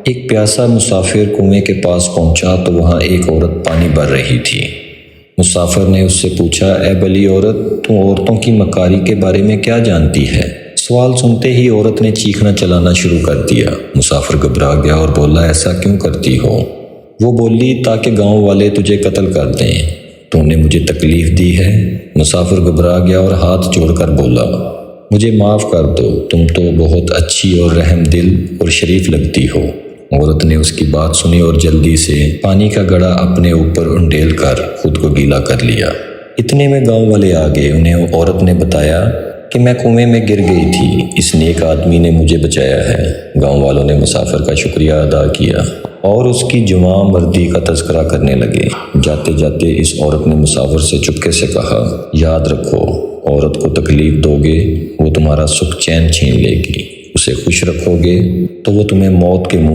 ایک پیاسا مسافر کنویں کے پاس پہنچا تو وہاں ایک عورت پانی بھر رہی تھی۔ مسافر نے اس سے پوچھا، اے بلی عورت، تم عورتوں کی مکاری کے بارے میں کیا جانتی ہے؟ سوال سنتے ہی عورت نے چیخنا چلانا شروع کر دیا۔ مسافر گھبرا گیا اور بولا، ایسا کیوں کرتی ہو؟ وہ بولی، تاکہ گاؤں والے تجھے قتل کر دیں۔ تم نے مجھے تکلیف دی ہے۔ مسافر گھبرا گیا اور ہاتھ جوڑ کر بولا، مجھے معاف کر دو، تم تو بہت اچھی اور رحم دل اور شریف لگتی ہو۔ عورت نے اس کی بات سنی اور جلدی سے پانی کا گڑھا اپنے اوپر انڈیل کر خود کو گیلا کر لیا۔ اتنے میں گاؤں والے آ گئے۔ انہیں عورت نے بتایا کہ میں کنویں میں گر گئی تھی، اس نیک آدمی نے مجھے بچایا ہے۔ گاؤں والوں نے مسافر کا شکریہ ادا کیا اور اس کی جواں مردی کا تذکرہ کرنے لگے۔ جاتے جاتے اس عورت نے مسافر سے چپکے سے کہا، یاد رکھو، عورت کو تکلیف دو گے وہ تمہارا سکھ چین چھین لے گی، اسے خوش رکھو گے تو وہ تمہیں موت کے منہ